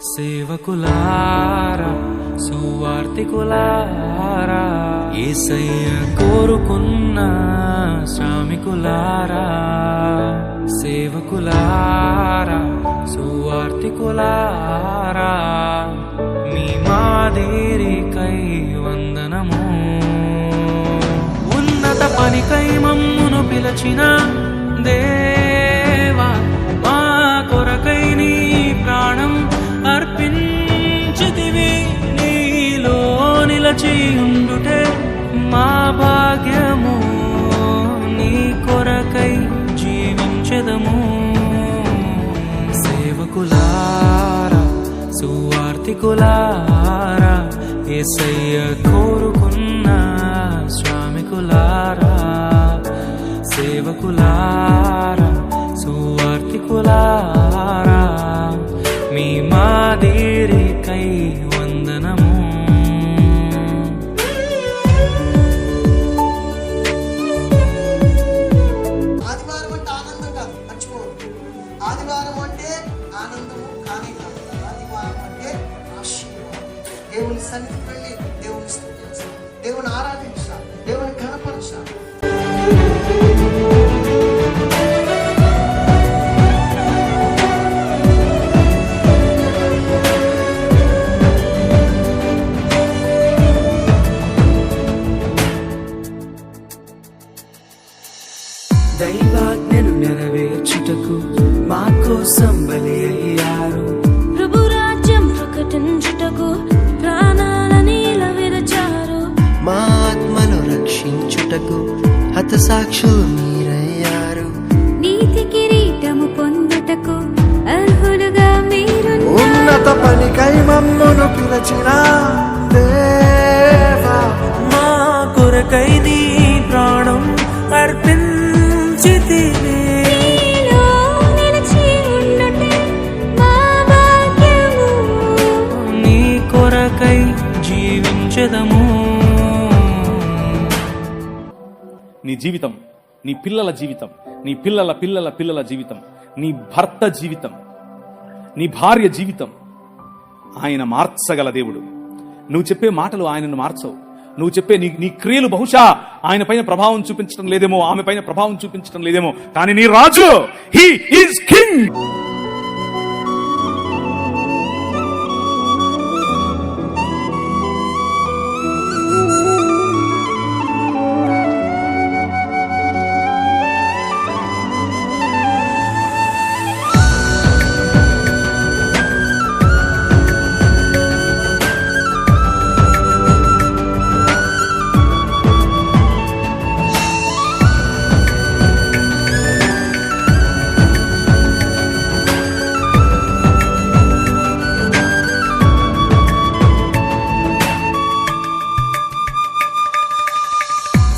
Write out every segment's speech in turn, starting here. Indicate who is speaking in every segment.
Speaker 1: సేవకులారా సువార్తికులారా యేసయ్య కోరుకున్న శ్రామికులారా సేవకులారా సువార్తికులారా మీ మాదిరికై వందనము ఉన్నత పనికై మమ్మును పిలచిన దేవా మా కొరకై నీ ప్రాణం అర్పించితివి నీలో నిలచి ఉండుటే మా భాగ్యము నీ కొరకై జీవించెదము సేవకులారా సువార్తికులారా యేసయ్య కోరుకున్న శ్రామికులారా సేవకులారా సువార్తికులారా మీ మాదిరికై వందనము
Speaker 2: ఆదివారం అంటే ఆనందం కాదు, మర్చిపోవద్దు. ఆదివారం అంటే ఆనందము కానీ కాదు. ఆదివారం అంటే ఆశీర్వాదం. దేవుని సన్నిధికి వెళ్ళి దేవుని స్తుతించాలి, దేవుని ఆరాధించాలి, దేవుని ఘనపరచాలి.
Speaker 1: దైవాజ్ఞను నెరవేర్చుటకు మా కోసం బలి అయ్యారు
Speaker 3: ప్రభు రాజ్యం ప్రకటించుటకు ప్రాణాలని విరచారు
Speaker 4: మా ఆత్మను రక్షించుటకు హతసాక్షులు మీరయ్యారు
Speaker 3: నీతి కిరీటము పొందుటకు అర్హులుగా మీరు
Speaker 4: ఉన్నత పనికై మమ్మును పిలచిన దేవా
Speaker 1: మా కొరకై నీ ప్రాణం అర్పించితివి
Speaker 3: నీలో నిలిచి ఉండుటే మా భాగ్యము
Speaker 1: నీ కొరకై జీవించెదము
Speaker 5: నీ జీవితం, నీ పిల్లల జీవితం, నీ పిల్లల పిల్లల పిల్లల జీవితం, నీ భర్త జీవితం, నీ భార్య జీవితం ఆయన మార్చగల దేవుడు. నువ్వు చెప్పే మాటలు ఆయనను మార్చవు. నువ్వు చెప్పే నీ క్రియలు బహుశా ఆయన పైన ప్రభావం చూపించడం లేదేమో, ఆమె పైన ప్రభావం చూపించడం లేదేమో, కానీ నీ రాజు, హీ ఈజ్ కింగ్.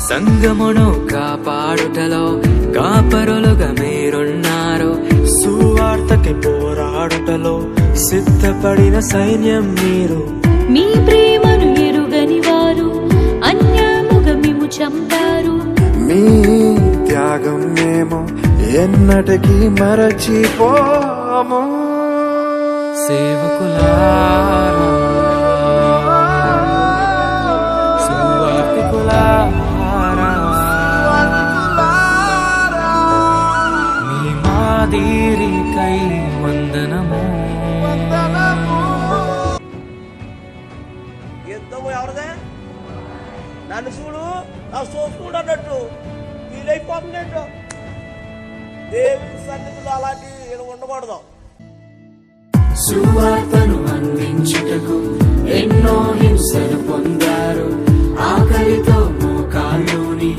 Speaker 1: సంగమును కాపాడుటలో కాపరులుగా మీరున్నారు సువార్తకి పోరాడుటలో సిద్ధపడిన సైన్యం మీరు
Speaker 3: మీ ప్రేమను ఎరుగని వారు అన్యాయముగా మిమ్ము చంపారు
Speaker 4: మీ త్యాగం మేము ఎన్నటికీ మరచిపోము
Speaker 1: సేవకులారా సువార్తికులారా మీ మాదిరికై వందనము
Speaker 6: యుద్ధము ఎవరిదే? నన్ను చూడు, నా చూసుకుడు అన్నట్టు వీలైపోతుందేంటో. దేవుని సన్నిధిలో అలాంటి ఉండకూడదు.
Speaker 1: సువార్తను అందించుటకు ఎన్నో హింసలు పొందారు ఆకలితో మోకాళ్ళుని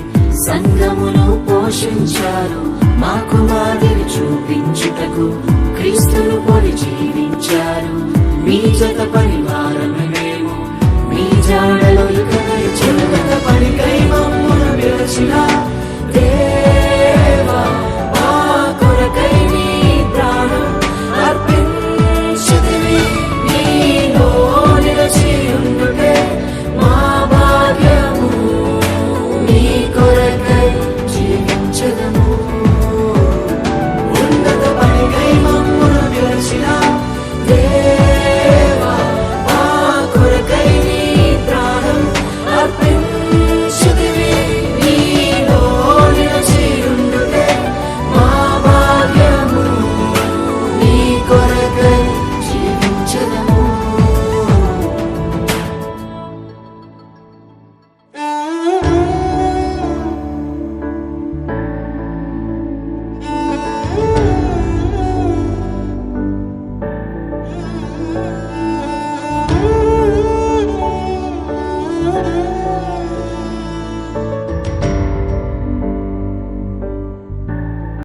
Speaker 1: సంఘమును పోషించారు మాకు మాదిరి చూపించుటకు క్రీస్తును